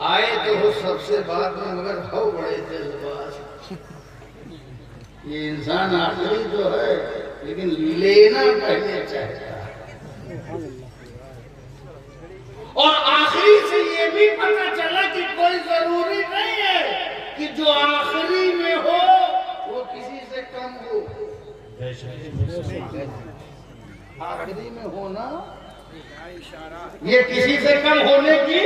आए तो हो सबसे बाद में, मगर हो बड़े जल्दबाज। ये इंसान आखिरी तो है, लेकिन लेना पहले चाहता है। और आखिरी से ये भी पता चला कि कोई जरूरी नहीं है कि जो आखिरी में हो वो किसी से कम हो। आखिरी में होना ये किसी से कम होने की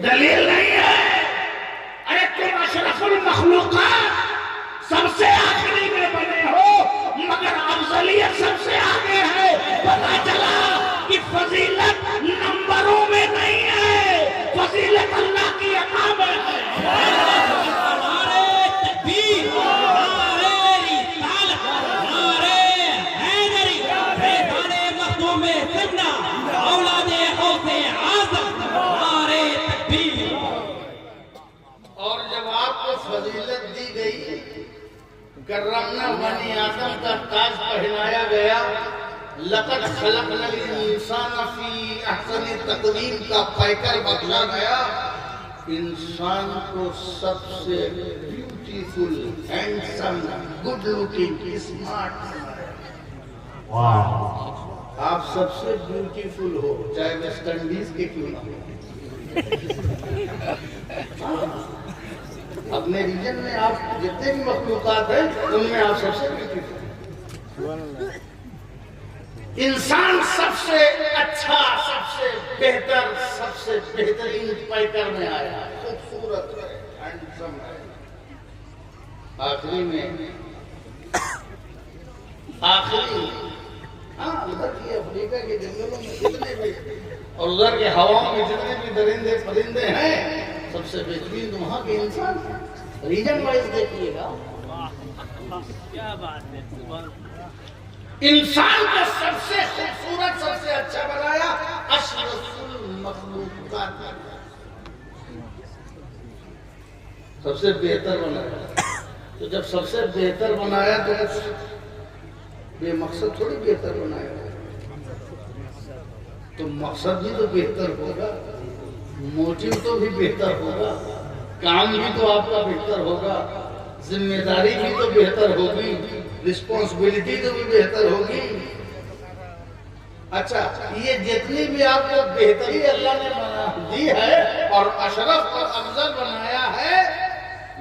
दलील नहीं है। अरे तुम अशरफुल मखलूकात सबसे आखिरी में बने हो, मगर अफजलियत सबसे आगे है। पता चला कि फजीलत नंबरों में नहीं है, फजीलत अल्लाह की अता में है। और जब आपको फजीलत दी गई, करमना बनी आदम का ताज पहनाया गया, लक़द खलक़नल इंसान फी अहसनि तक़वीम का पैकर बदला गया, इंसान को सबसे beautiful, handsome, good looking, smart. आप सबसे ब्यूटीफुल हो, चाहे वेस्ट इंडीज के क्यों ना हो। अपने रीजन में आप जितने भी मखलूकात हैं उनमें आप सबसे ब्यूटीफुल। इंसान सबसे अच्छा, सबसे बेहतर, सबसे बेहतरीन पैकर में आया, खूबसूरत है, हैंडसम है। आखिरी में हाँ, उधर की अफ्रीका के जंगलों में जितने भी और उधर के हवाओं में जितने भी दरिंदे परिंदे हैं, सबसे बेहतरीन तो वहाँ के इंसान। रीजन वाइज देखिएगा, क्या बात है। इंसान को सबसे खूबसूरत, सबसे अच्छा बनाया, अशरफुल मखलूकात सबसे बेहतर बनाया। तो जब सबसे बेहतर बनाया तो बेमकसद थोड़ी बेहतर बनाया, तो मकसद भी तो बेहतर होगा, मोटिव तो भी बेहतर होगा, काम भी तो आपका बेहतर होगा, जिम्मेदारी भी तो बेहतर होगी, रिस्पॉन्सिबिलिटी तो भी बेहतर होगी। अच्छा, ये जितनी भी आपको बेहतरी अल्लाह ने दी है और अशरफ और अफजल बनाया है,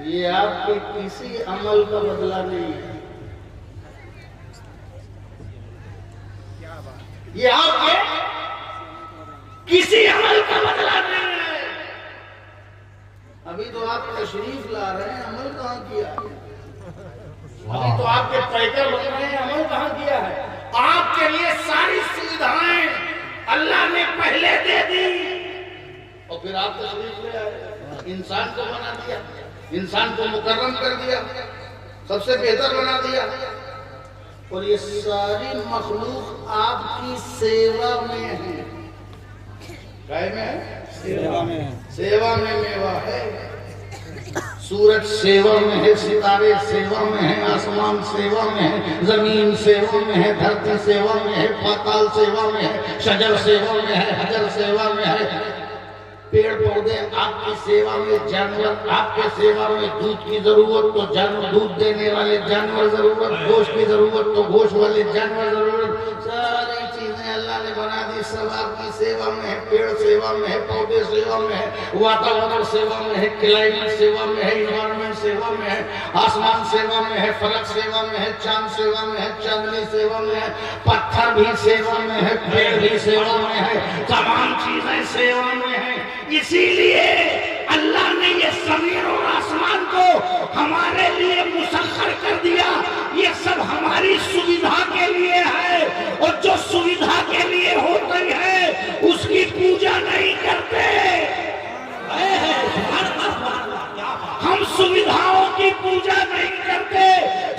ये आपके किसी अमल का बदला नहीं है। ये आपके किसी अमल का बदला नहीं है। अभी तो आप तशरीफ ला रहे हैं, अमल कहाँ किया? अभी तो आपके पैकर बन रहे हैं, अमल कहाँ किया है? आपके लिए सारी सुविधाएं अल्लाह ने पहले दे दी और फिर आप तशरीफ ले आए, इंसान को बना दिया, इंसान को मुकर्रम कर दिया, सबसे बेहतर बना दिया। और ये सारी मखलूक आपकी सेवा में है। काय में है? सेवा में है। सेवा में मेवा है। सूरज सेवा में है, सितारे सेवा में है, आसमान सेवा में है, जमीन सेवा में है, धरती सेवा में है, पाताल सेवा में है, शजर सेवा में है, हजर सेवा में है, पेड़ पौधे आपकी सेवा में, जानवर आपके सेवा में, दूध की जरूरत तो जानवर दूध देने वाले जानवर जरूरत, गोश्त की जरूरत तो गोश्त वाले जानवर जरूरत, सारी चीजें अल्लाह ने बना दी, सब आपकी सेवा में है। पेड़ सेवा में है, पौधे सेवा में है, वातावरण सेवा में है, क्लाइमेट सेवा में है, इन्वायरमेंट सेवा में है, आसमान सेवा में है, फलक सेवा में है, चांद सेवा में है, चांदनी सेवा में है, पत्थर भी सेवा में है, पेड़ भी सेवा में है, तमाम चीजें सेवा में है। इसीलिए अल्लाह ने ये जमीन और आसमान को हमारे लिए मुसख्खर कर दिया। ये सब हमारी सुविधा के लिए है, और जो सुविधा के लिए होती है उसकी पूजा नहीं करते। हम सुविधाओं की पूजा नहीं करते,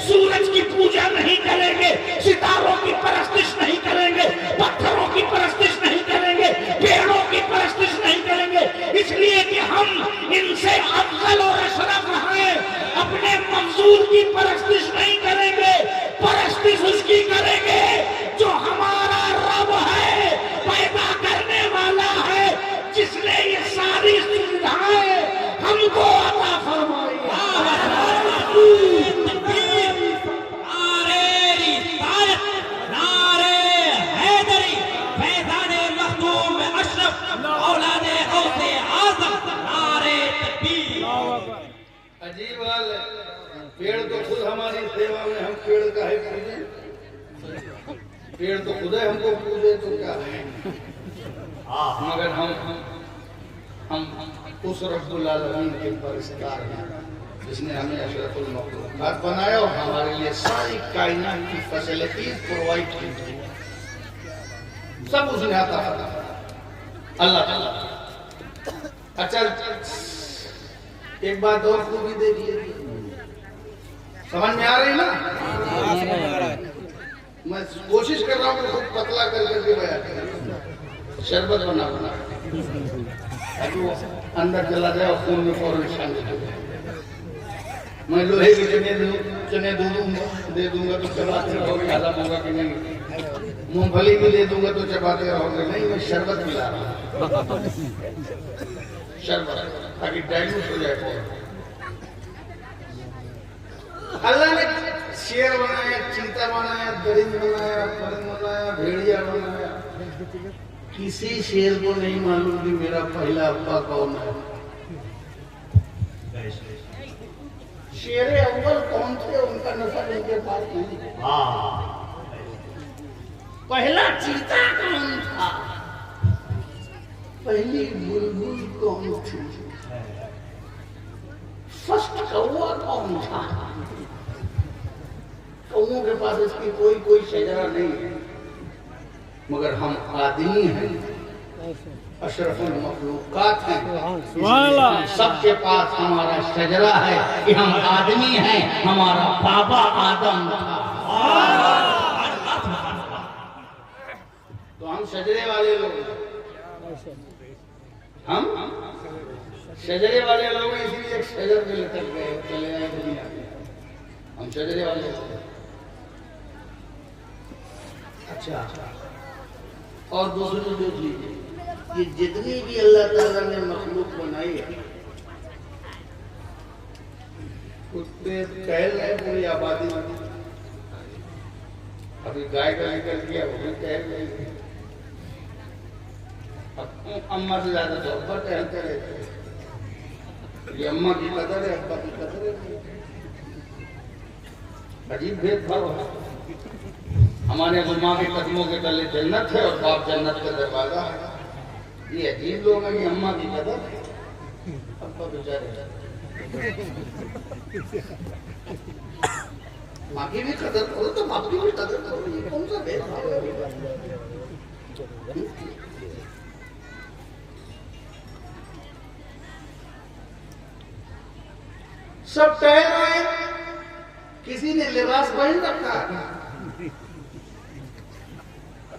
सूरज की पूजा नहीं करेंगे, सितारों की परस्तिश नहीं करेंगे, पत्थरों की परस्तिश नहीं करेंगे, पेड़ों की परस्तिश नहीं करेंगे, इसलिए कि हम इनसे अफजल और अशरफ हैं। अपने मंजूर की परस्तिश नहीं करेंगे, परस्तिश उसकी करेंगे जो हमारा रब है, पैदा करने वाला है, जिसने ये सारी सुविधाएं हमको अता फरमाई। नारे रिसालत, नारे हैदरी, फैज़ाने मखदूम अशरफ, औलादे गौसे आज़म, नारे तकबीर। अजीब हाल है, पेड़ तो खुद हमारी सेवा में, हम पेड़ का है पूजे, पेड़ तो खुद है हमको पूजे तो क्या है। मगर हम उस रब्बुल आलमीन के परिस्कार हैं जिसने हमें अशरफुल मखलूकात बनाया और हमारे लिए सारी कायनात की फैसिलिटीज प्रोवाइड की, सब उसने अता किया अल्लाह ताला। अच्छा एक बात और खूबी देखिए, समझ में आ रही ना? मैं कोशिश कर रहा हूँ कि खुद पतला कर करके बयान करूं। शरबत बना अभी वो अंदर चला जाए और खून में फौरन शामिल हो जाए। मैं लोहे के चने दे दूंगा तो चबाते रहोगे, हजम होगा कि नहीं। मूंगफली भी दे दूंगा तो चबाते रहोगे नहीं। मैं शरबत मिला रहा हूँ, शरबत, ताकि डाइल्यूट हो जाए। अल्लाह ने शेर बनाया, चीता बनाया, दरिंद बनाया, परिंद बनाया, भेड़िया बनाया। किसी शेर को नहीं मालूम कि मेरा पहला अब्बा कौन है। शेर अव्वल कौन थे उनका नस्ल इनके पास नहीं। पहला चीता कौन था, पहली बुलबुल कौन थी, फर्स्ट कौवा कौन था। कौओं के पास इसकी कोई शजरा नहीं है, मगर हम आदमी हैं, अशरफुल मखलूकात हैं, सबके पास हमारा शजरा है कि हम आदमी हैं। हमारा बाबा आदम था, तो हम शजरे वाले लोग, हम शजरे वाले लोग इसीलिए एक शजर में लटक गए, चले आए दुनिया में। हम शजरे वाले लोग। अच्छा, और दूसरी देख लीजिए, ये जितनी भी अल्लाह ताला ने मखलूक बनाई है, कुत्ते टहल रहे पूरी आबादी में। अभी गाय का निकल गया, वो भी टहल रही है। अम्मा से ज्यादा तो अब्बा टहलते रहते। ये अम्मा की कदर है, अब्बा की कदर है। अजीब भेदभाव है। हमारे माँ के कदमों के तले जन्नत है और बाप जन्नत का दरवाजा है। ये अजीब लोग हैं कि अम्मा की कदर, अब्बा बेचारे। माँ की भी कदर करो तो बाप की भी कदर करो, ये कौन सा भेदभाव है? सब टहल रहे, किसी ने लिबास पहन रखा।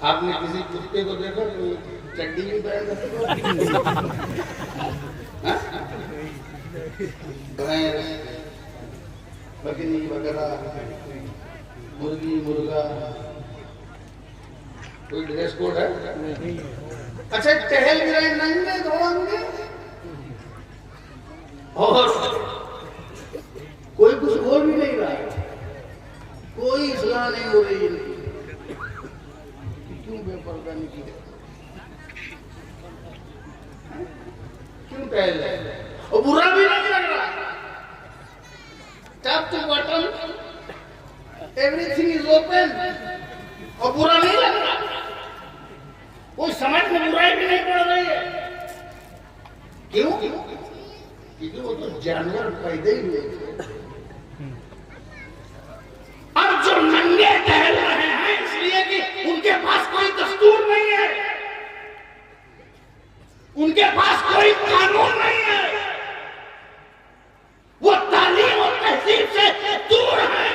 आपने किसी कुत्ते को देखा तो चड्डी भी पहन रखी? भैंस, बकरी वगैरह, मुर्गी मुर्गा, कोई ड्रेस कोड है? अच्छा, टहल भी रहे नंगे दौड़ेंगे और कोई कुछ बोल भी नहीं रहा है, कोई इस्लाह नहीं हो रही इनकी। क्यों बेपर्दा नहीं की, क्यों टहल रहे? और बुरा भी नहीं लग रहा। Top to bottom everything is open और बुरा नहीं लग रहा। कोई समझ में बुराई भी नहीं पड़ रही है। क्यों? क्योंकि वो तो जानवर पैदा ही हुए थे। अब जो नंगे टहल रहे हैं इसलिए कि उनके पास कोई दस्तूर नहीं है, उनके पास कोई कानून नहीं है, वो तालीम और तहजीब से दूर है,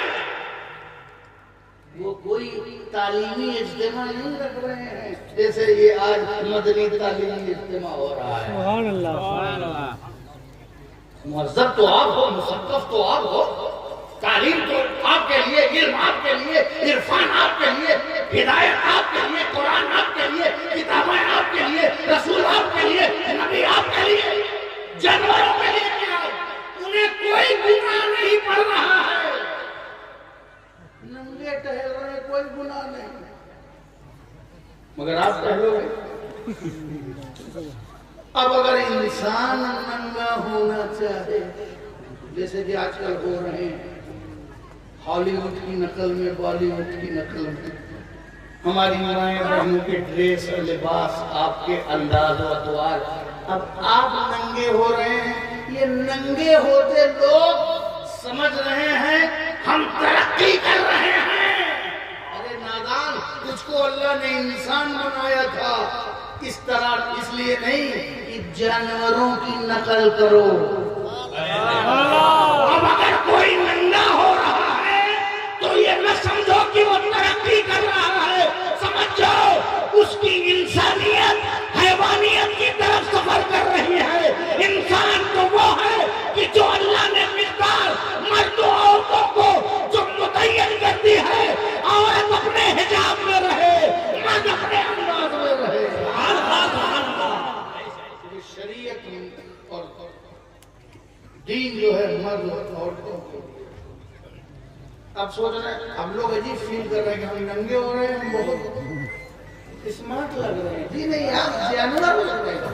वो कोई तालीमी इज्तिमा नहीं रख रहे हैं जैसे ये आज मदनी तालीमी इज्तिमा हो रहा है। सुभान अल्लाह, सुभान अल्लाह। मुहज़्ज़ब तो आप हो, मुसक़्क़फ़ तो आप हो, तालीम तो आपके लिए, इल्म आपके लिए, इरफान आपके लिए, हिदायत आपके लिए, कुरान आपके लिए, किताबें आपके लिए, रसूल आपके लिए, नबी आपके लिए। मगर आप कह लोगे अब अगर इंसान नंगा होना चाहे, जैसे कि आजकल हो रहे हैं हॉलीवुड की नकल में, बॉलीवुड की नकल में, हमारी माएँ बहनों के ड्रेस और लिबास, आपके अंदाज और अतवार, अब आप नंगे हो रहे हैं। ये नंगे होते लोग समझ रहे हैं हम तरक्की कर रहे हैं। अरे नादान, तुझको अल्लाह ने इंसान बनाया था इस तरह, इसलिए नहीं कि जानवरों की नकल करो। अब अगर कोई नंगा हो रहा है तो ये न समझो कि वो तरक्की कर रहा है, समझ जाओ उसकी इंसानियत हैवानियत की तरफ सफर कर रही है। इंसान तो वो है कि जो अल्लाह ने मिकदार मर्दों औरतों को जो मुतय्यन कर दी है, औरत अपने हिजाब में रहे, मर्द अपने अंदाज में रहे। शरीयत और दीन जो है मर्द और औरतों को। अब सोच रहे हैं, हम लोग अजीब फील कर रहे हैं कि हम नंगे हो रहे हैं, हम बहुत स्मार्ट लग रहे हैं। जी नहीं, आप जानवर लग रहे हैं,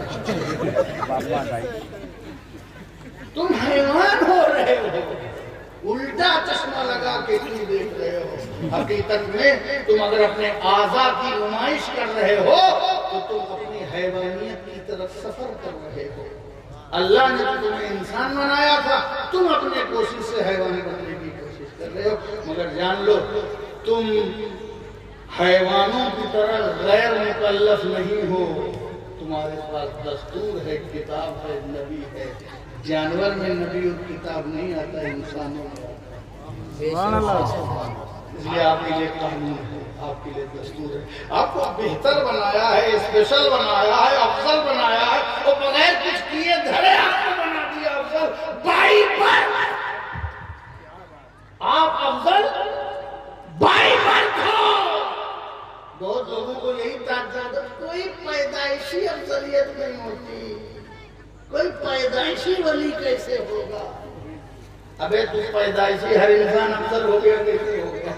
तुम हैवान हो रहे हो। उल्टा चश्मा लगा के क्यों देख रहे हो? हकीकत में तुम अगर अपने आज़ा की नुमाइश कर रहे हो तो तुम अपनी हैवानियत की तरफ सफर कर रहे हो। अल्लाह ने तुम्हें इंसान बनाया था, तुम अपने कोशिश से हैवान बनने की कोशिश कर रहे हो। मगर जान लो, तुम हैवानों की तरह गैर मुकल्लफ नहीं हो। तुम्हारे पास दस्तूर है, किताब है, नबी है। जानवर में नबी और किताब नहीं आता, इंसानों में आता। इसलिए आपके लिए कानून है, आपके लिए दस्तूर है। आपको बेहतर बनाया है, स्पेशल बनाया है, अफजल बनाया है, और बगैर कुछ किए धरे आपको बना दिया अफजल। बाई बर्थ आप अफजल, बाई बर्थ हो। बहुत लोगों को यही ताज्जुब, कोई पैदाइशी अफजलियत नहीं होती, कोई पैदाइशी वली कैसे होगा? अबे तू पैदाइशी हर इंसान अफजल हो गया, कैसे हो गया?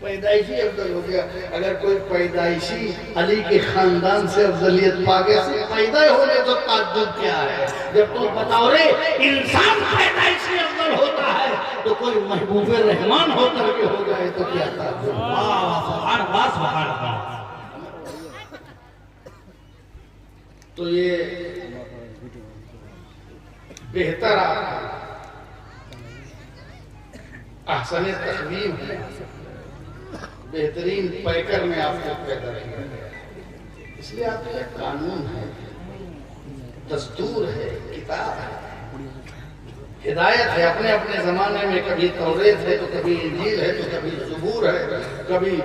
पैदाइशी अफजल हो गया। अगर कोई पैदाइशी अली के खानदान से अफजलियत पा गया, से पैदा होने तो ताज्जुब क्या है? जब तुम बताओ रे इंसान पैदाइशी अफजल होता है तो कोई महबूबे रहमान होकर के हो जाए तो क्या ताज्जुब? तो ये बेहतर अहसन तकवीम है, बेहतरीन पैकर में आपको पैदा किया गया। इसलिए आपके कानून है, दस्तूर है, किताब है, हिदायत है। अपने अपने जमाने में कभी तौरेत है तो कभी इंजील है तो कभी ज़बूर है, कभी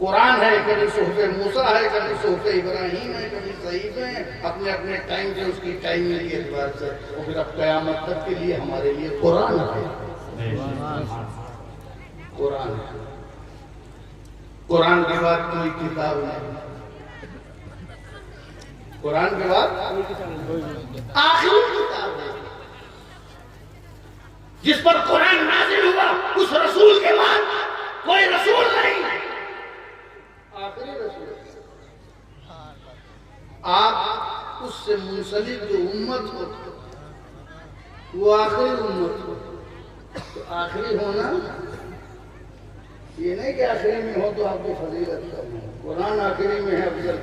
कुरान है, कभी सुहफ़े मूसा है, कभी सुहफ़े इब्राहीम है, कभी सहीफ़े हैं। अपने अपने टाइम के उसकी टाइमिंग के एतबार से, और फिर अब क़यामत तक के लिए हमारे लिए कुरान है। कुरान है, कुरान के बाद कोई किताब नहीं। कुरान के बाद आखिरी किताब है जिस पर कुरान नाज़िल हुआ, उस रसूल के बाद कोई रसूल नहीं, आखिरी रसूल। आप उससे मुंसलिक जो उम्मत हो वो आखिरी उम्मत हो। तो आखिरी होना ये नहीं कि आखिरी में हो तो आपको फजीलत करना। कुरान आखिरी में है अफजल,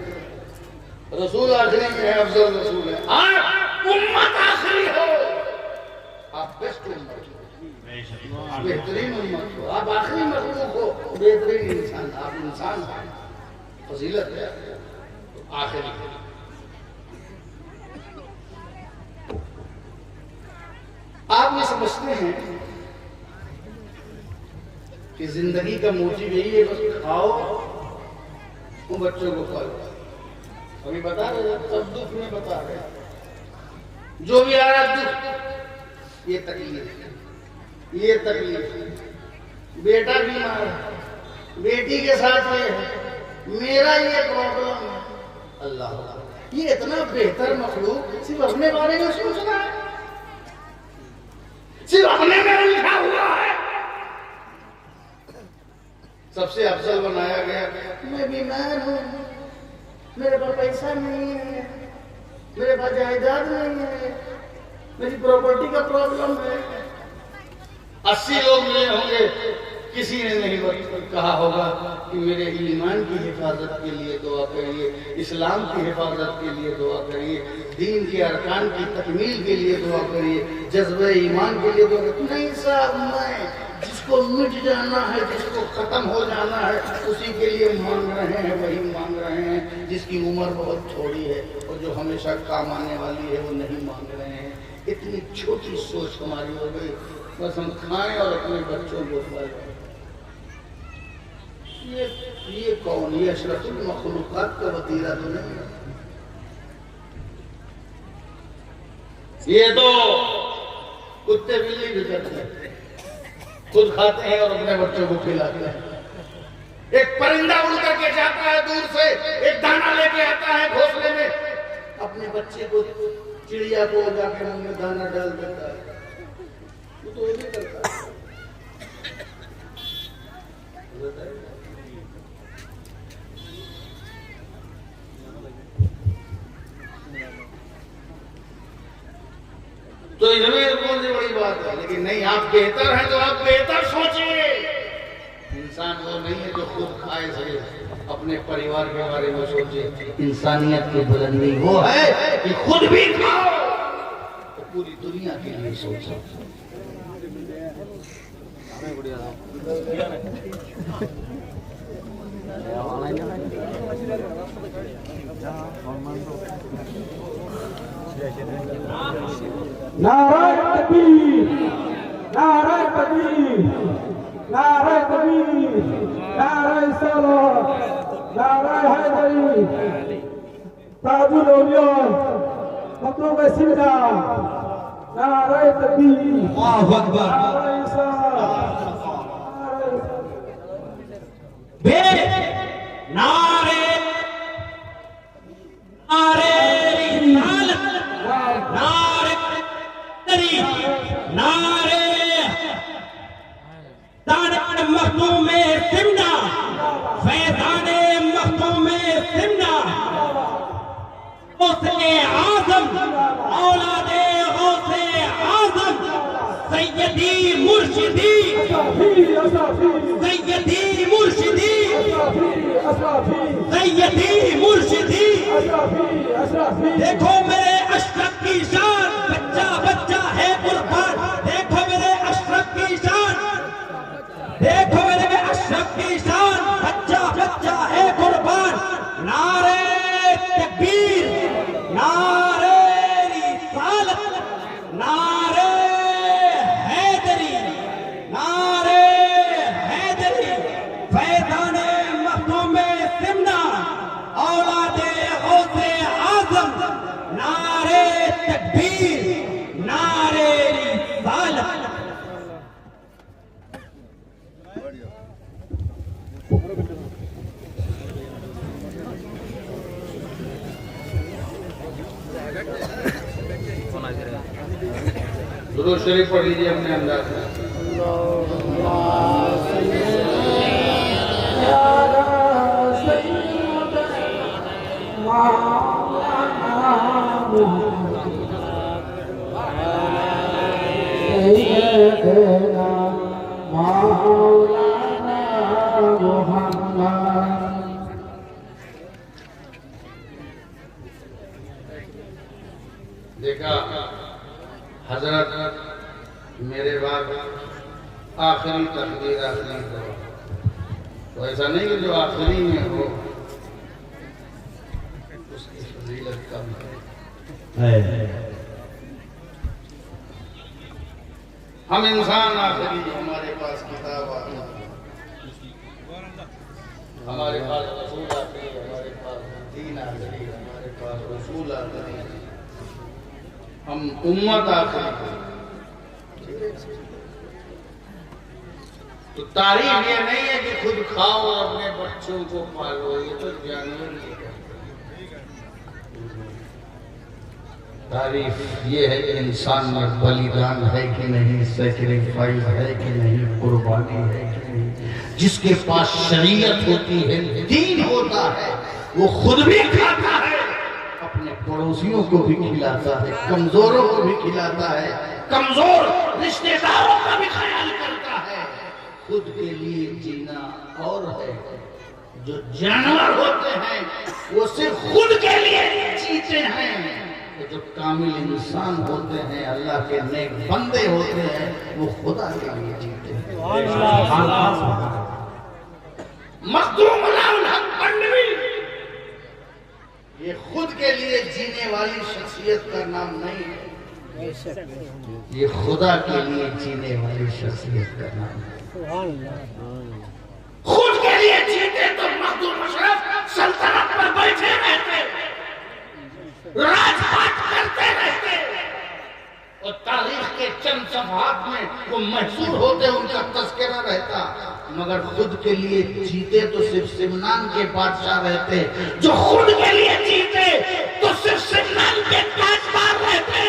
रसूल आखिरी में है अफजल रसूल है। आप उम्मत आखिरी हो, आप बेस्ट उम्मत हो, बेहतरीन उम्मत हो, आप आखिरी मखलूक हो, बेहतरीन इंसान, आप इंसान हो, फजीलत है आखिरी। आप ये समझते हैं कि जिंदगी का मोटिव यही है, बस खाओ वो बच्चों को पालो। अभी बता रहे, सब दुख में बता रहे, जो भी आ रहा दुख, ये तकलीफ, ये तकलीफ, बेटा बीमार, बेटी के साथ ये है, मेरा ये प्रॉब्लम है। अल्लाह, ये इतना बेहतर मखलूक सिर्फ अपने बारे में सोच रहा है, सिर्फ अपने में उलझा हुआ है, सबसे अफजल बनाया गया। मैं बीमार हूँ, मेरे पास पैसा नहीं है, मेरे पास जायदाद नहीं है, मेरी प्रॉपर्टी का प्रॉब्लम है। 80 लोग मिले होंगे, किसी ने नहीं कहा होगा कि मेरे ईमान की हिफाजत के लिए दुआ करिए, इस्लाम की हिफाजत के लिए दुआ करिए, दीन के अरकान की तकमील के लिए दुआ करिए, जज्बे ईमान के लिए दुआ करिए। नहीं साहब, मैं जिसको मिट जाना है, जिसको खत्म हो जाना है, उसी के लिए मांग रहे हैं, वही मांग रहे हैं। जिसकी उम्र बहुत थोड़ी है और जो हमेशा काम आने वाली है, वो नहीं मांग रहे हैं। इतनी छोटी सोच हमारी हो गई, बस हम खाएं और अपने बच्चों को खिलाएं। ये कौन? ये अशरफुल मखलूकात का वतीरा तो नहीं है। ये तो कुत्ते बिल्ली भी करते हैं, खुद खाते हैं और अपने बच्चों को खिलाते हैं। एक परिंदा उड़ करके जाता है दूर से, एक दाना लेके आता है घोंसले में, अपने बच्चे को, चिड़िया को जाके मुंह में दाना डाल देता है। वो तो ये करता है। तो इसमें कौन सी बड़ी बात है? लेकिन नहीं, आप बेहतर हैं तो आप बेहतर सोचिए। इंसान वो नहीं है जो खुद खाए से अपने परिवार के बारे में सोचे। इंसानियत की बुलंदी वो है कि खुद भी खाओ तो पूरी दुनिया के लिए सोचो। नारायण तकबीर, नारायण तकबीर, नारायण तकबीर, नारायण सलात, नारायण हैदरी, ताजुल औलिया, मतलूब सिमरा, नारायण तकबीर, अल्लाहु अकबर। नारायण सलात, बे नारे नारे रिसालत, नारे तरी, नारे दाने मखदूम सिमना, फैज़ाने मखदूम सिमना, गौसे आज़म, औलादे गौसे आज़म, सैयदी मुर्शिदी, सैयदी मुर्शिदी, सैयदी मुर्शिदी। देखो मेरे अशरफ की शान, बच्चा बच्चा है कुर्बान। देखो मेरे अशरफ की शान, देखो मेरे अशरफ की शान, बच्चा बच्चा है कुर्बान। नारे तकबीर, नारे रिसालत, नारे हैदरी, नारे हैदरी, फैज़ाने मखदूम सिमना, औलादे गौसे आज़म, नारे तकबीर, नारे रिसालत। दुरूद शरीफ पढ़ लीजिए अपने अंदाज में। देखा हजरत, मेरे बाद आखिरी तकदीर, आखिरी दुआ। तो ऐसा नहीं कि जो आखिरी में हो उसकी फजीलत कम है। हम इंसान आखिरी, हमारे पास किताब आखिरी, हमारे पास रसूल आखिरी, हमारे पास दीन आखिरी, हमारे पास रसूल आखिरी, हम उम्मत आखिरी। तो तारीफ ये नहीं है कि खुद खाओ और अपने बच्चों को पालो, ये तो जानवर ही है। तारीफ ये है कि इंसान में बलिदान है कि नहीं, सेक्रीफाइस है कि नहीं, कुर्बानी है कि नहीं। जिसके पास शरीयत होती है, दीन होता है, वो खुद भी खाता है, अपने पड़ोसियों को भी खिलाता है, कमजोरों को भी खिलाता है, कमजोर रिश्तेदारों का भी ख्याल करता है। खुद के लिए जीना और है। जो जानवर होते हैं वो सिर्फ खुद के लिए जीते हैं। जो कामिल इंसान होते हैं, अल्लाह के नेक बंदे होते हैं, वो खुदा के लिए जीते हैं। मखदूम उल हक बंदवी, ये खुद के लिए जीने वाली शख्सियत का नाम नहीं है, ये खुदा के लिए जीने वाली शख्सियत का नाम है। खुद के लिए जीते तो मखदूम अशरफ सल्तनत पर बैठे रहते, राजपाट करते रहते, और तारीख के चंद सफहात में वो महसूर होते, उनका तस्करा रहता। मगर खुद के लिए जीते तो सिर्फ सिमनान के बादशाह रहते। जो खुद के लिए जीते तो सिर्फ सिमनान के ताजदार रहते,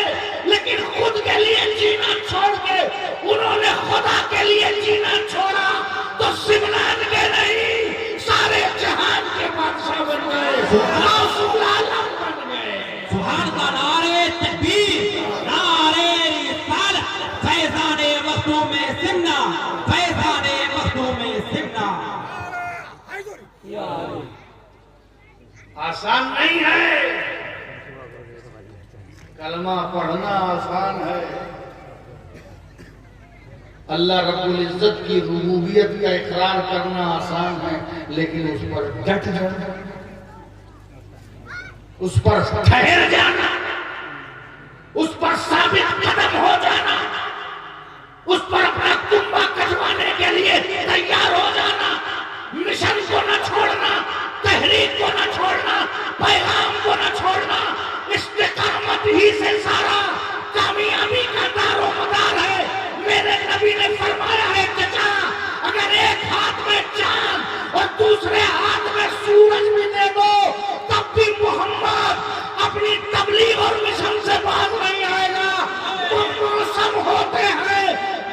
लेकिन खुद के लिए जीना छोड़ के उन्होंने खुदा के लिए जीना छोड़ा तो सिमनान के नहीं, सारे जहान के बादशाह बन गए, गौसुल आलम बन गए। सुभान अल्लाह, नारे तकबीर, नारे रिसालत, फैज़ाने मखदूम सिमना, फैज़ाने मखदूम सिमना। आसान नहीं है, कलमा पढ़ना आसान है, अल्लाह रब्बुल इज्जत की रुबूबियत का इकरार करना आसान है, लेकिन उस पर डट जाना, उस पर ठहर जाना, उस पर साबित कदम हो जाना, उस पर अपना कुंभा कटवाने के लिए तैयार हो जाना, मिशन को न छोड़ना, तहरीक को न छोड़ना, पैगाम को न छोड़ना, इस्तिकामत ही से सारा कामयाबी का दारोमदार है। मेरे नबी ने फरमाया है कि अगर एक हाथ में चांद और दूसरे हाथ में सूरज भी दे दो, तब भी मोहम्मद अपनी तबलीग और मिशन से बाहर नहीं आएगा। वो मौसम होते हैं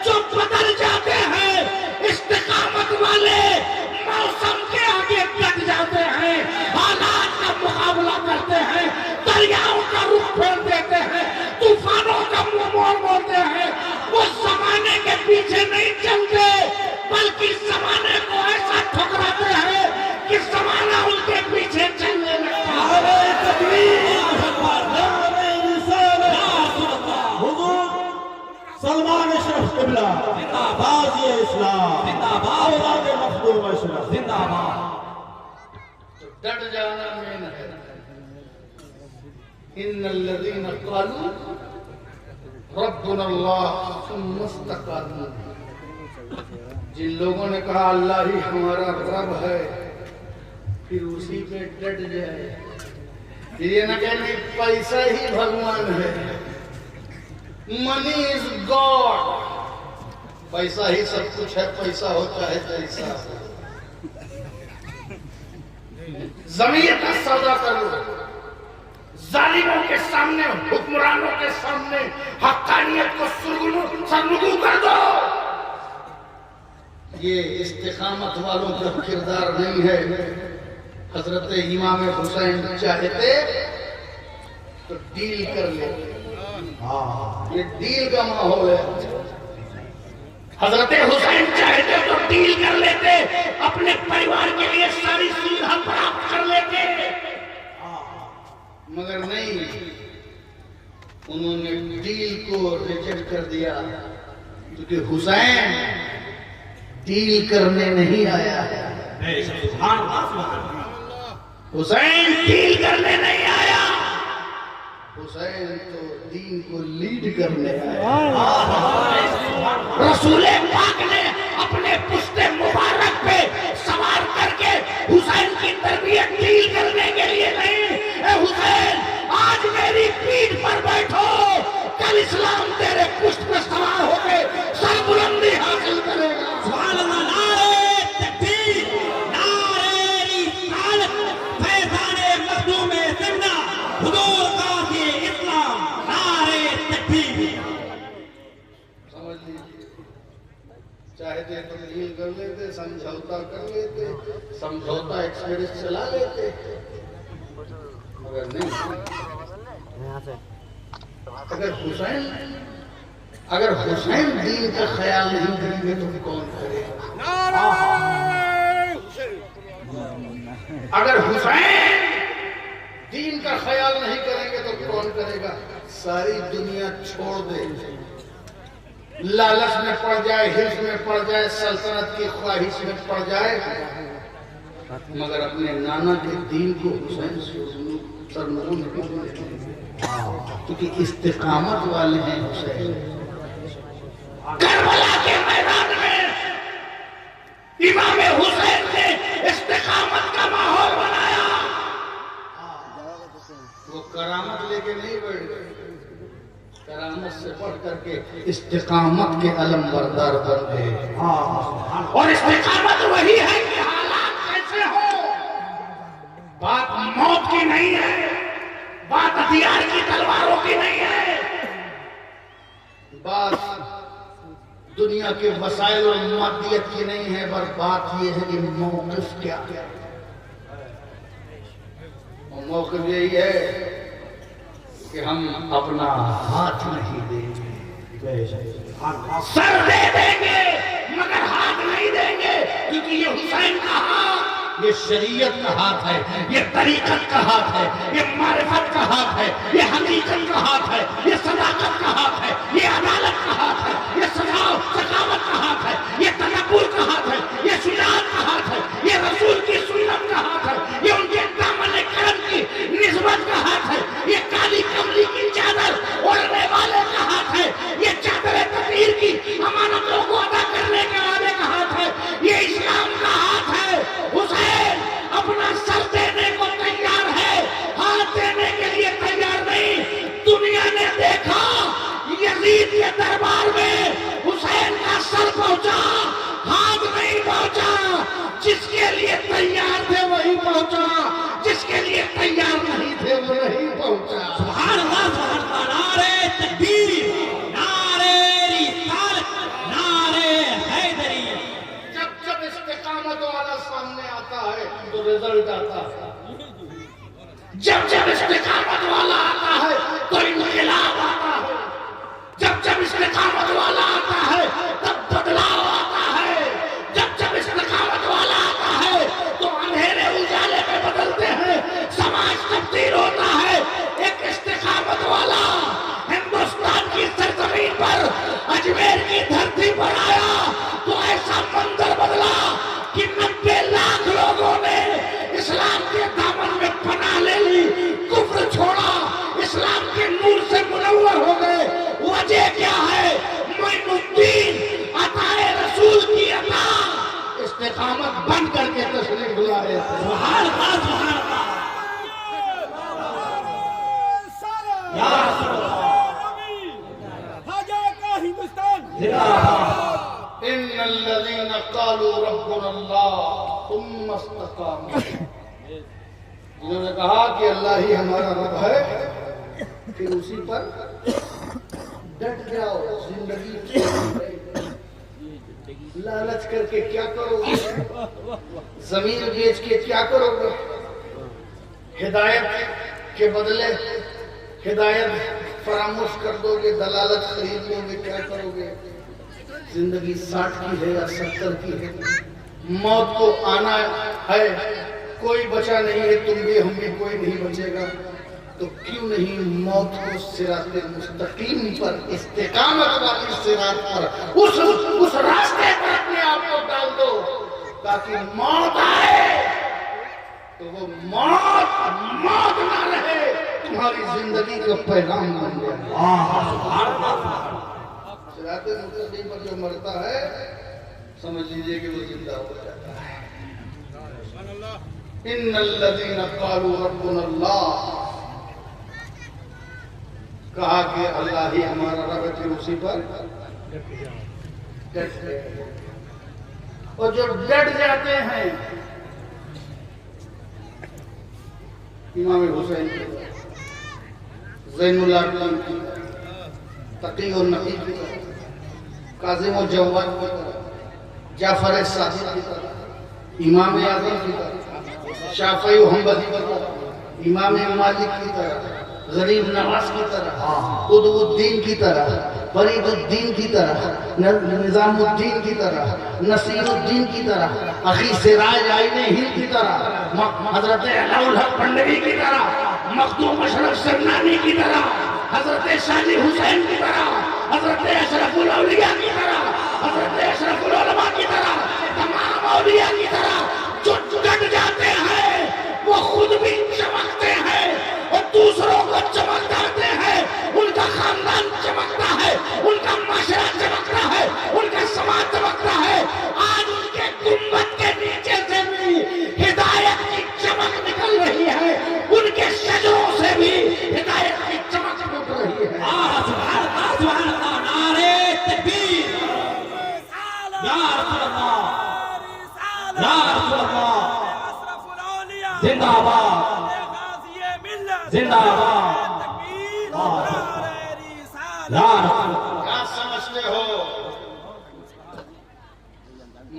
जो बदल जाते हैं, इस्तिकामत वाले मौसम के आगे डट जाते हैं, हालात का मुकाबला करते हैं, दरियाओं का रुख फेर देते हैं, तूफानों का मुंह मोड़ते हैं। वो जमाने के पीछे नहीं चलते, बल्कि जमाने को ऐसा ठुकराते हैं कि जमाना उनके पीछे चलने लगता है। सलमान अशरफ क़िबला जिंदाबाद, ये इस्लाम जिंदाबाद, औलाद मखदूम अशरफ जिंदाबाद। तो डट जाना मेन है। इन्नल्लज़ीना क़ालू रब्बुना अल्लाह सुम्मा इस्तक़ामू, जिन लोगों ने कहा अल्लाह ही हमारा रब है, फिर उसी पे डट जाए। ये न कहने पैसा ही भगवान है, मनी इज गॉड, पैसा ही सब कुछ है, पैसा होता है पैसा। जमीन का सौदा करो, जालिमों के सामने, हुक्मरानों के सामने हक्कानियत को सरनुगू कर दो। ये इस्तिकामत वालों का किरदार नहीं है। हजरत इमाम हुसैन चाहते तो डील कर लेते, हाँ ये डील का माहौल है। हजरत हुसैन चाहते तो डील कर लेते, अपने परिवार के लिए सारी सुविधा प्राप्त कर लेते, मगर नहीं, उन्होंने डील को रिजेक्ट कर दिया, क्योंकि हुसैन डील करने नहीं आया। हुसैन डील करने नहीं आया, हुसैन तो दीन को लीड करने आया। रसूल पाक ने अपने पुश्ते मुबारक पे सवार करके हुसैन की तरबियत डील करने के लिए नहीं, हुसैन आज मेरी पीठ पर बैठो, कल इस्लाम तेरे पुष्ट पर सवार होकर सरबुलंदी हासिल करेगा। सुभान अल्लाह, नारे तकबीर, नारे रिसालत, फैज़ाने मखदूम सिमना, हुजूर गाज़ी इस्लाम, समझौता कर लेते, समझौता एक्सप्रेस चला लेते, मगर नहीं। अगर हुसैन दीन का ख्याल नहीं करेंगे तो कौन करेगा? अगर हुसैन दीन का ख्याल नहीं करेंगे तो कौन करेगा? सारी दुनिया छोड़ दे, लालच में पड़ जाए, हिर्स में पड़ जाए, सल्तनत की ख्वाहिश में पड़ जाए, मगर अपने नाना के दीन को हुसैन सरनगू नहीं, क्योंकि इस्तिकामत वाले हैं हुसैन। करबला के मैदान में इमाम हुसैन ने इस्तिकामत का माहौल बनाया। वो करामत लेके नहीं बैठ गए, करामत से बढ़ करके इस्तिकामत के अलम बरदार बन गए। और इस्तिकामत वही है कि हालात कैसे हो, बात मौत की नहीं है, बात हथियार की तलवारों की नहीं है, बात दुनिया के वसाइल और मादियत की नहीं है, पर बात यह है कि मौक़िफ़ क्या है। और मौक़िफ़ यही है कि हम अपना हाथ नहीं देंगे, सर दे देंगे मगर हाथ नहीं देंगे, क्योंकि ये हुसैन का हाथ, ये शरीयत का हाथ है, ये तरीक़त का हाथ है, ये मारिफत का हाथ है, ये हकीकत का हाथ है, ये सदाकत का हाथ है, ये अदालत का हाथ है, ये सखावत का हाथ है, ये तकब्बुर का हाथ है, ये शुजाअत का हाथ है, ये रसूल की सुन्नत का हाथ है, ये उनके दामन करम की निस्बत का हाथ है, ये काली कमली की चादर ओढ़ने वाले का हाथ है, ये चादर तकरीर की अमानतों को अदा करने के वाले का हाथ है, ये इस्लाम का हाथ है। हुसैन अपना सर देने को तैयार है, हाथ देने के लिए तैयार नहीं। दुनिया ने देखा यजीद के दरबार में हुसैन का सर पहुंचा, हाथ नहीं पहुंचा। जिसके लिए तैयार थे वही पहुंचा, जिसके लिए तैयार नहीं थे वो नहीं पहुंचा। सुभान अल्लाह, सुभान अल्लाह। नारे तकबीर, नारे रिसालत, नारे हैदरी। जब जब इस्तिकामत वाला सामने आता है तो रिजल्ट आता है, जब जब इस्तिकामत वाला आता है तो इनकलाब आता है, जब जब इस्तिकामत वाला आता है तब बदलाव आता है, जब जब इस्तिकामत वाला आता है तो अंधेरे उजाले में बदलते हैं, समाज तब्दील होता है। एक इस्तिकामत वाला हिंदुस्तान की सरजमीन पर, अजमेर की धरती पर आया तो ऐसा मंजर बदला कि 90 लाख लोगों ने इस्लाम के दामन में पनाह ले ली, कुफ्र छोड़ा, इस्लाम के नूर से मुनव्वर हो गए। वजह क्या है? मोइनुद्दीन अताए रसूल की अता, इस्तिकामत बंद करके तशरीफ ला रहे थे। सुभान अल्लाह, सुभान अल्लाह। या रसूल का हिंदुस्तान जिंदाबाद। इन्नल्लज़ीना क़ालू रब्बुनल्लाह सुम्मा इस्तक़ामू, जिन्होंने कहा कि अल्लाह ही हमारा रब है, फिर उसी पर डट जाओ। जिंदगी लालच करके क्या करोगे? जमीन बेच के क्या करोगे? हिदायत के बदले हिदायत फरामोश कर दोगे, दलालत खरीद लोगे, क्या करोगे? जिंदगी 60 की है या 70 की है, मौत को आना है, कोई बचा नहीं है, तुम भी हम भी कोई नहीं बचेगा, तो क्यों नहीं मौत को सिराते मुस्तकीम पर, इस्तिकामत वाली सिरात पर, उस रास्ते पर अपने आप को डाल दो, ताकि मौत आए तो वो मौत ना रहे, तुम्हारी जिंदगी का पैगाम बन जाए। सिराते मुस्तकीम पर जो मरता है समझ लीजिए कि वो जिंदा हो जाता है। इन्नल्लज़ीना क़ालू रब्बुनल्लाह, कहा कि अल्लाह ही हमारा रब है, उसी पर डट गए। और जो डट जाते हैं इमाम हुसैन की, ज़ैनुल आबिदीन की, तकी और नकी की, काज़िम और जव्वाद की, जाफर सादिक की तरह, इमाम आजम की तरह, शाफी हम्बली की तरह, इमाम मालिक की तरह, गरीब नवाज की तरह, कुतुबुद्दीन की तरह, फरीदुद्दीन की तरह, निजामुद्दीन की तरह, नसीरुद्दीन की तरह, अखी सिराज आईने हिंद की तरह, हजरत अलाउल हक पंडवी की तरह, मखदूम अशरफ सरनानी की तरह, हजरत शाजी हुसैन की तरह, हजरत अशरफुल औलिया की तरह, हजरत अशरफुल उलमा की तरह, तमाम औलिया की तरह जो डट जाते हैं वो खुद भी चमकते हैं और दूसरों को चमकाते हैं। उनका खानदान चमकता है, उनका माशरा चमकता है, उनका समाज चमकता है। आज उनके गुंबद के नीचे से भी हिदायत की चमक निकल रही है, उनके शजरों से भी हिदायत की चमक निकल रही है। नारे तकबीर, या रसूल अल्लाह, या रसूल अल्लाह, जिंदाबाद, जिंदाबाद, क्या समझते हो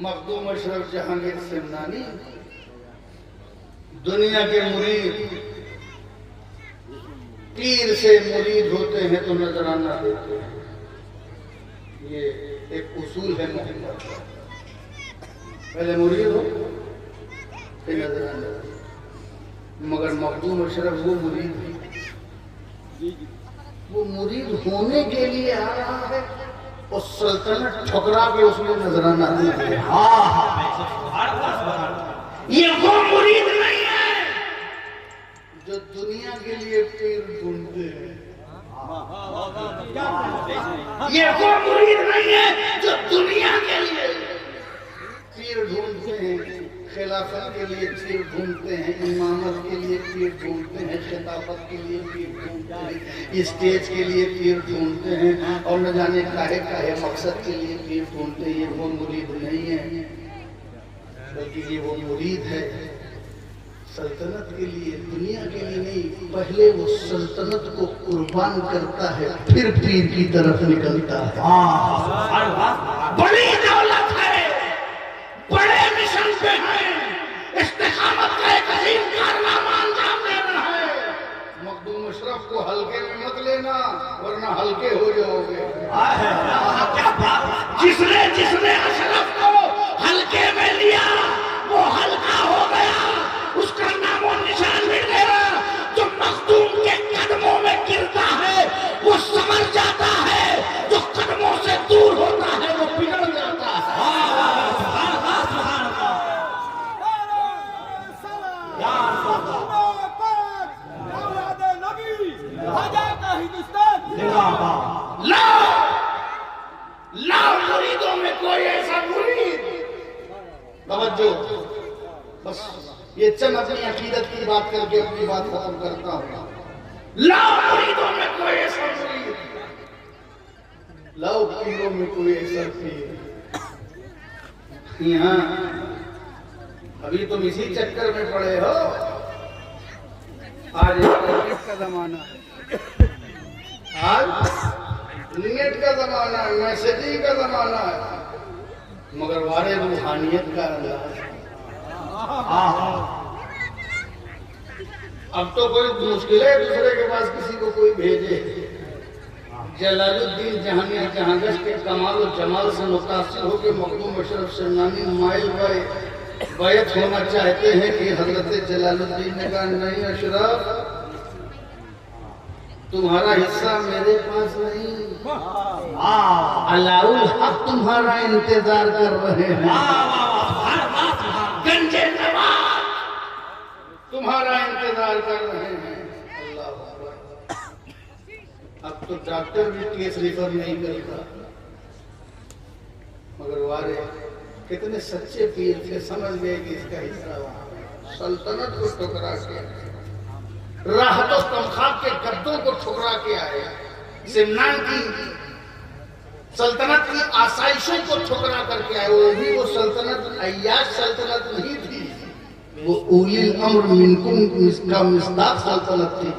मखदूम अशरफ जहांगीर सिमनानी दुनिया के मुरीद पीर से मुरीद होते हैं तो नजराना देते हैं, ये एक उसूल है मोहम्मद का। पहले मुरीद हो फिर नजराना, मगर मखदूम अशरफ वो मुरीद है, वो मुरीद होने के लिए आ रहा है और सल्तनत ठुकरा के उसमें नजराना दिया है। ये वो मुरीद नहीं है जो दुनिया के लिए पीर ढूंढते हैं, ये वो मुरीद नहीं है जो दुनिया के लिए पीर ढूंढते हैं, खिलाफत के लिए पीर ढूंढते हैं, इमामत के लिए पीर ढूंढते हैं, खिलाफत के लिए पीर ढूंढते हैं, स्टेज के लिए पीर ढूंढते हैं और न जाने काहे मकसद के लिए पीर ढूंढते हैं। ये वो मुरीद नहीं है, बल्कि ये वो मुरीद है सल्तनत के लिए, दुनिया के लिए नहीं। पहले वो सल्तनत को कुर्बान करता है, फिर पीर की तरफ निकलता है। बड़ी दौलत है, बड़े मिशन पे है, इस्तिकामत का एक अजीम कारनामा अंजाम देना है। मखदूम अशरफ को हल्के में मत लेना वरना हल्के हो जाओगे। जिसने अशरफ को हल्के में लिया वो हल्का हो गया, उसका नामो निशान मिट गया। जो मखदूम के कदमों में गिरता है वो समझ जाता है, जो कदमों से दूर होता है वो बिगड़ जाता है। लाओ मुरीदों में कोई ऐसा मुरीद, तवज्जो, बस ये चंद अपनी अकीदत की बात करके अपनी बात खत्म करता हूँ। लाओ मुरीदों में कोई ऐसा मुरीद, लाओ पीरों में कोई ऐसा पीर। यहाँ अभी तुम इसी चक्कर में पड़े हो। आज इंटरनेट का जमाना है, आज नेट का जमाना है, मैसेजिंग का जमाना है, मगर वारे रूहानियत का अंदाज है। अब तो कोई मुश्किल है दूसरे के पास किसी को कोई भेजे। जलालुद्दीन जहांगीर जहांगीर के कमाल और जमाल से मुतासिर होकर मखदूम अशरफ सिमनानी माइल बाय बैत होना चाहते हैं कि हजरत जलालुद्दीन ने कहा नहीं अशरफ, तुम्हारा हिस्सा मेरे पास नहीं, अलाउल हक तुम्हारा इंतजार कर रहे हैं, गंजे नवाब तुम्हारा इंतजार कर रहे हैं। अल्लाह अकबर। अब तो डॉक्टर भी केस रिफर नहीं करता, मगर वारे कितने सच्चे पीर थे, समझ गए कि इसका हिस्सा वहां। सल्तनत को ठुकरा के, राहत और तमखा के गद्दों को ठुकरा के आए, सिमनान की सल्तनत की आसाइशों को ठुकरा करके आए। वो भी वो सल्तनत अय्याश सल्तनत नहीं थी, वो उलिल अम्र मिनकुम का मिस्दाक सल्तनत थी,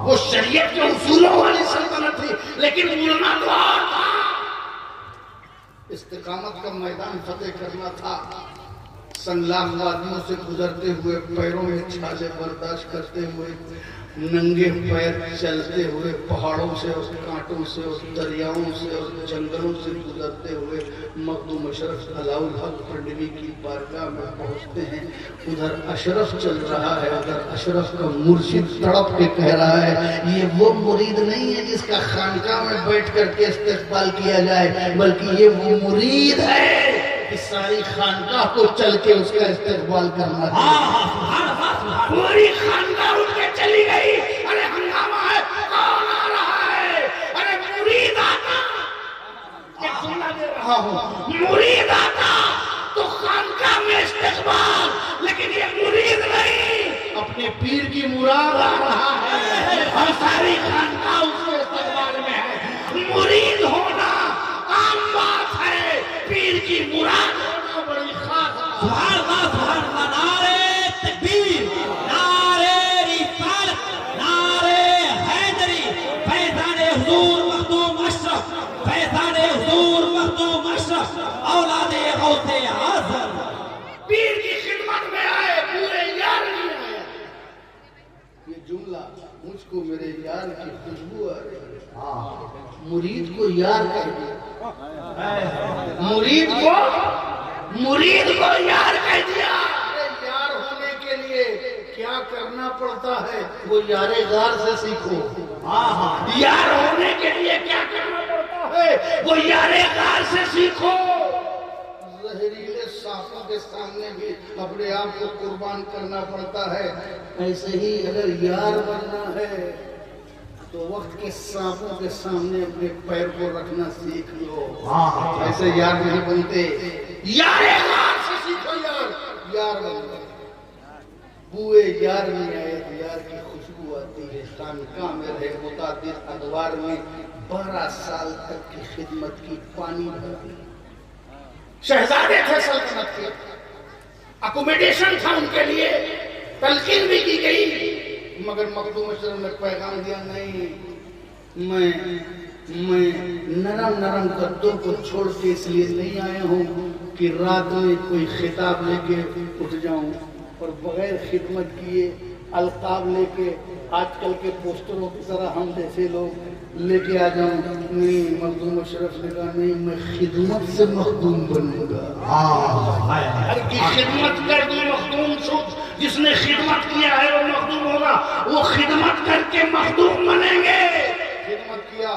वो शरीयत के उसूलों वाली सल्तनत थी। लेकिन उलमा तो और था, इस्तिकामत का मैदान फतेह करना था। संगलाम वादियों से गुजरते हुए, पैरों में छाले बर्दाश्त करते हुए, नंगे पैर चलते हुए, पहाड़ों से और कांटों से और दरियाओं से और जंगलों से गुजरते हुए मखदूम अशरफ अलाउल हक पंडवी की बारगाह में पहुंचते हैं। उधर अशरफ चल रहा है, उधर अशरफ का मुर्शिद तड़प के कह रहा है, ये वो मुरीद नहीं है जिसका खानकाह में बैठ करके इस्तेकबाल किया जाए, बल्कि ये वो मुरीद है कि सारी खानकाह को चल के उसका इस्तेकबाल करना है। पूरी खानकाह उठ के चली गई। अरे हंगामा है, कौन आ रहा है? अरे मुरीद आता। एक जुमला दे रहा हूँ, मुरीद आता तो खानकाह में इस्तेकबाल, लेकिन ये मुरीद नहीं, अपने पीर की मुराद आ रहा है और सारी खानकाह उसके इस्तेकबाल में है। मुरीद होना आम बात है, पीर की मुराद होना बड़ी खास। सुभान अल्लाह, सुभान अल्लाह। नारे तकबीर, नारे रिसालत, नारे हैदरी, फैज़ाने हुजूर मखदूम अशरफ, फैज़ाने हुजूर मखदूम अशरफ, औलादे गौसे आज़म। पीर की खिदमत में आए, पूरे यार नहीं आए। ये जुमला मुझको मेरे यार की खुशबू आ रही है। मुरीद को यार कह दिया, मुरीद को यार कह दिया। यार होने के लिए क्या करना पड़ता है वो यारे गार से सीखो। यार होने के लिए क्या करना पड़ता है वो यारे गार से सीखो। जहरीले सांपों के सामने भी अपने आप को कुर्बान करना पड़ता है। ऐसे ही अगर यार बनना है तो वक्त के सांपों के सामने अपने पैर को रखना सीख लो। ऐसे यार नहीं बनते, यार से सीखो। यार बन गए, बुए यार में आए तो यार की खुशबू आती है। खानकाह में रहे, मुतादिद अदवार में 12 साल तक की खिदमत की, पानी भरा। शहजादे थे सल्तनत के, अकोमोडेशन था उनके लिए, तलकीन भी की गई, मगर मखदूम अशरफ ने पैगाम दिया, नहीं, मैं नरम गद्दों को छोड़ के इसलिए नहीं आया हूँ कि रात में कोई खिताब लेके उठ जाऊं और बगैर खिदमत किए अलकाब लेके आजकल के पोस्टरों की तरह हम जैसे लोग लेके आ जाऊं। नहीं, मखदूम अशरफ ने कहा, नहीं, मैं खिदमत से मखदूम बनूंगा। खिदमत कर दी मखदूम शुद्ध, जिसने खिदमत किया है वो मखदूम होगा, वो खिदमत करके मखदूम बनेंगे। खिदमत किया,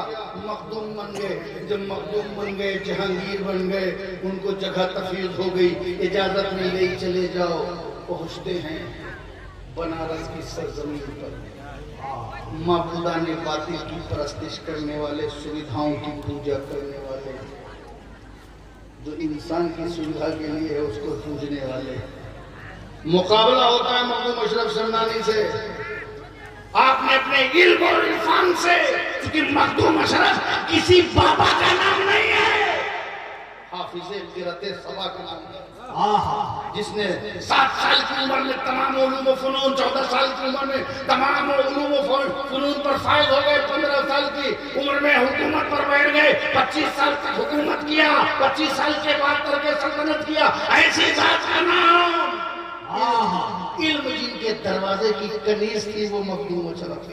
मखदूम बन गए। जब मखदूम बन गए, जहांगीर बन गए, उनको जगह तफीज हो गई, इजाजत मिल गई, चले जाओ। पहुंचते हैं बनारस की सरजमीन पर। माबूदाने बातिल की परस्तिश करने वाले, सुविधाओं की पूजा करने वाले, जो इंसान की सुविधा के लिए है उसको पूजने वाले। मुकाबला होता है मखदूम अशरफ समनानी से, आपने अपने इल्म और इरफान से, क्योंकि मखदूम अशरफ किसी बाबा का नाम नहीं है, हाफिज़े क़िराते सबा का नाम है। जिसने 7 साल की उम्र में तमाम उलूम व फ़ुनून, 14 साल की उम्र में तमाम उलूम व फ़ुनून पर फाइज हो गए, 15 साल की उम्र में हुकूमत पर बैठ गए, 25 साल तक हुकूमत किया, 25 साल के बाद तरके सल्तनत किया। ऐसी जात का नाम, इल्म जिनके दरवाजे की कनीज थी वो मखदूम अशरफ,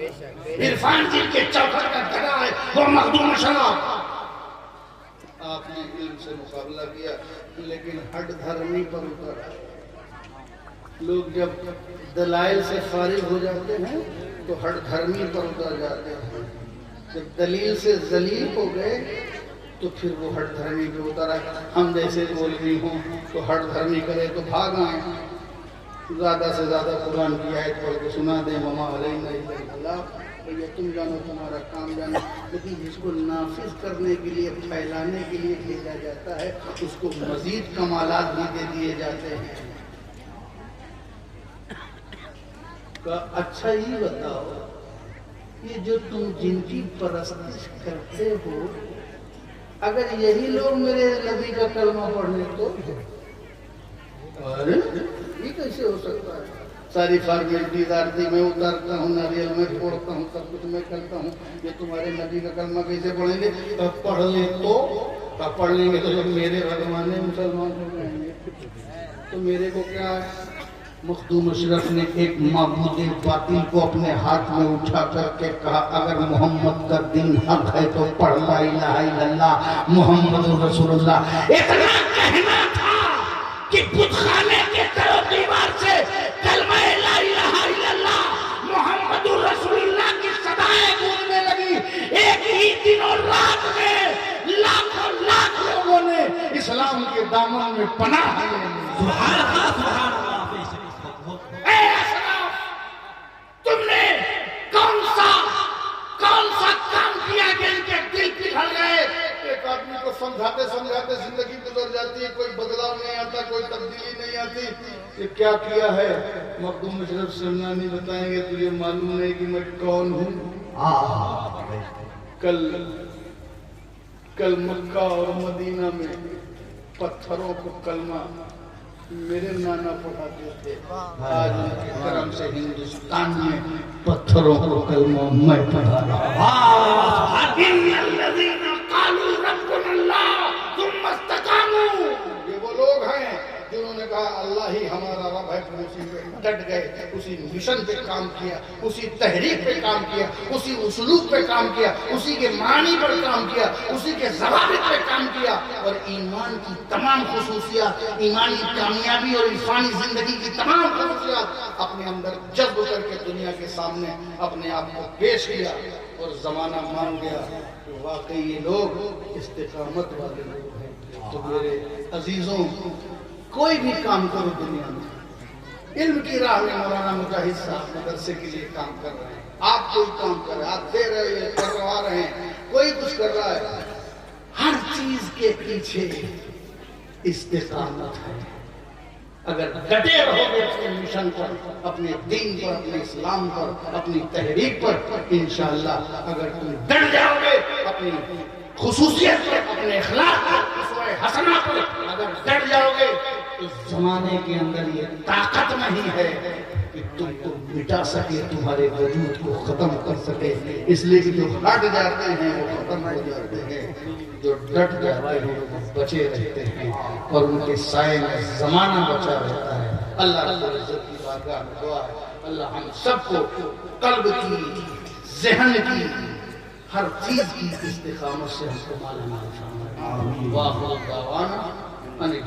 इरफान जिनके चौखट का गड़ा है वो मखदूम अशरफ। आपने इल्म से मुकाबला किया, लेकिन हट धर्मी पर उतरा। लोग जब दलाइल से फारिग हो जाते हैं तो हट धर्मी पर उतर जाते हैं। जब दलील से जलील हो गए तो फिर वो हट धर्मी पे उतरा। हम जैसे बोलनी हो तो हट धर्मी करे तो भाग आए, ज्यादा से ज्यादा कुरान की आयत पढ़ के सुना दे, ममा अलैना इल्ला अल्लाह, भैया तुम जानो, तुम्हारा काम जानो। लेकिन जिसको नाफिज करने के लिए, फैलाने के लिए भेजा जाता है, उसको मजीद कमालात भी दे दिए जाते हैं। अच्छा ही बताओ, ये जो तुम जिनकी परस्तिश करते हो, अगर यही लोग मेरे नबी का कलमा पढ़ने तो, अरे ये कैसे हो सकता है? सारी फॉर्मेलिटीज आरती में उतारता हूँ, नारियल में फोड़ता हूँ, सब कुछ मैं करता हूँ, ये तुम्हारे नबी का कलमा कैसे पढ़ेंगे? पढ़ ले तो तब पढ़ लेंगे तो जब मेरे भगवान मुसलमान हो जाएंगे तो मेरे को क्या है। मखदूम अशरफ ने एक माबूद बातिल को अपने हाथ में उठा करके कहा, अगर मोहम्मद का दिन हक है तो पढ़ ला इलाहा इल्लल्लाह मुहम्मद रसूलुल्लाह। इतना कहना था कि बुतखाने के तरो दीवार से कलमा ला इलाहा इल्लल्लाह मुहम्मद रसूलुल्लाह की सदाएं गूंजने लगी। एक ही दिन और रात में लाखों लाख लोगों ने इस्लाम के दामन में पनाह ली। सुभान अल्लाह, सुभान अल्लाह। तुमने कौन सा काम किया कि इनके दिल पिघल गए। एक आदमी को समझाते समझाते जिंदगी गुजर जाती है, कोई बदलाव नहीं आता, कोई तब्दीली नहीं आती। ये क्या किया है मखदूम अशरफ सिमना नहीं बताएंगे, तुझे मालूम नहीं कि मैं कौन हूँ। कल मक्का और मदीना में पत्थरों को कलमा मेरे नाना पढ़ाते थे। आज उनके करम से हिंदुस्तान में पत्थरों को कलमा मैं पढ़ा रहा हूँ। ये वो लोग हैं जिन्होंने कहा अल्लाह ही हमारा रब है, उसी पे डट गए, उसी मिशन पे काम किया, उसी तहरीक पे काम किया, उसी उसलूब पे काम किया, उसी के मानी पर काम किया, उसी के ज़वाबित पे काम किया और ईमान की तमाम खुसूसियात, ईमानी कामयाबी और इरफानी जिंदगी की तमाम खुसूसियात अपने अंदर जज्ब करके दुनिया के सामने अपने आप को पेश किया और जमाना मान गया कि वाकई ये लोग इस्तिकामत वाले लोग हैं। तो मेरे अजीजों, कोई भी काम करो दुनिया में, इल्म की राह में मौलाना मुजाहिद साहब मदरसे के लिए काम कर रहे हैं, आप कोई काम कर रहे हैं, आप दे रहे हैं, करवा रहे हैं, कोई कुछ कर रहा है, हर चीज के पीछे इस्तिकामत है। अगर डटे रहोगे अपने मिशन पर, अपने दीन पर, अपने इस्लाम पर, अपनी तहरीक पर, इंशाअल्लाह अगर तुम डट जाओगे अपनी खुसूसियत पर, अपने इखलाक पर, उसमें हसना पर अगर डट जाओगे तो जमाने के अंदर ये ताकत नहीं है कि तुमको मिटा सके, तुम्हारे वजूद को खत्म कर सके। इसलिए कि जो हट जाते हैं वो खत्म हो जाते हैं, जो डट जाते हैं वो बचे रहते हैं और उनके साए में जमाना बचा रहता है। अल्लाह रब्बुल इज्जत की बारगाह में दुआ है, अल्लाह हम सबको कल्ब की, ज़हन की, हर चीज की इस्तिकामत से हमको मालूम है। आमीन। वाह दावाना अनिल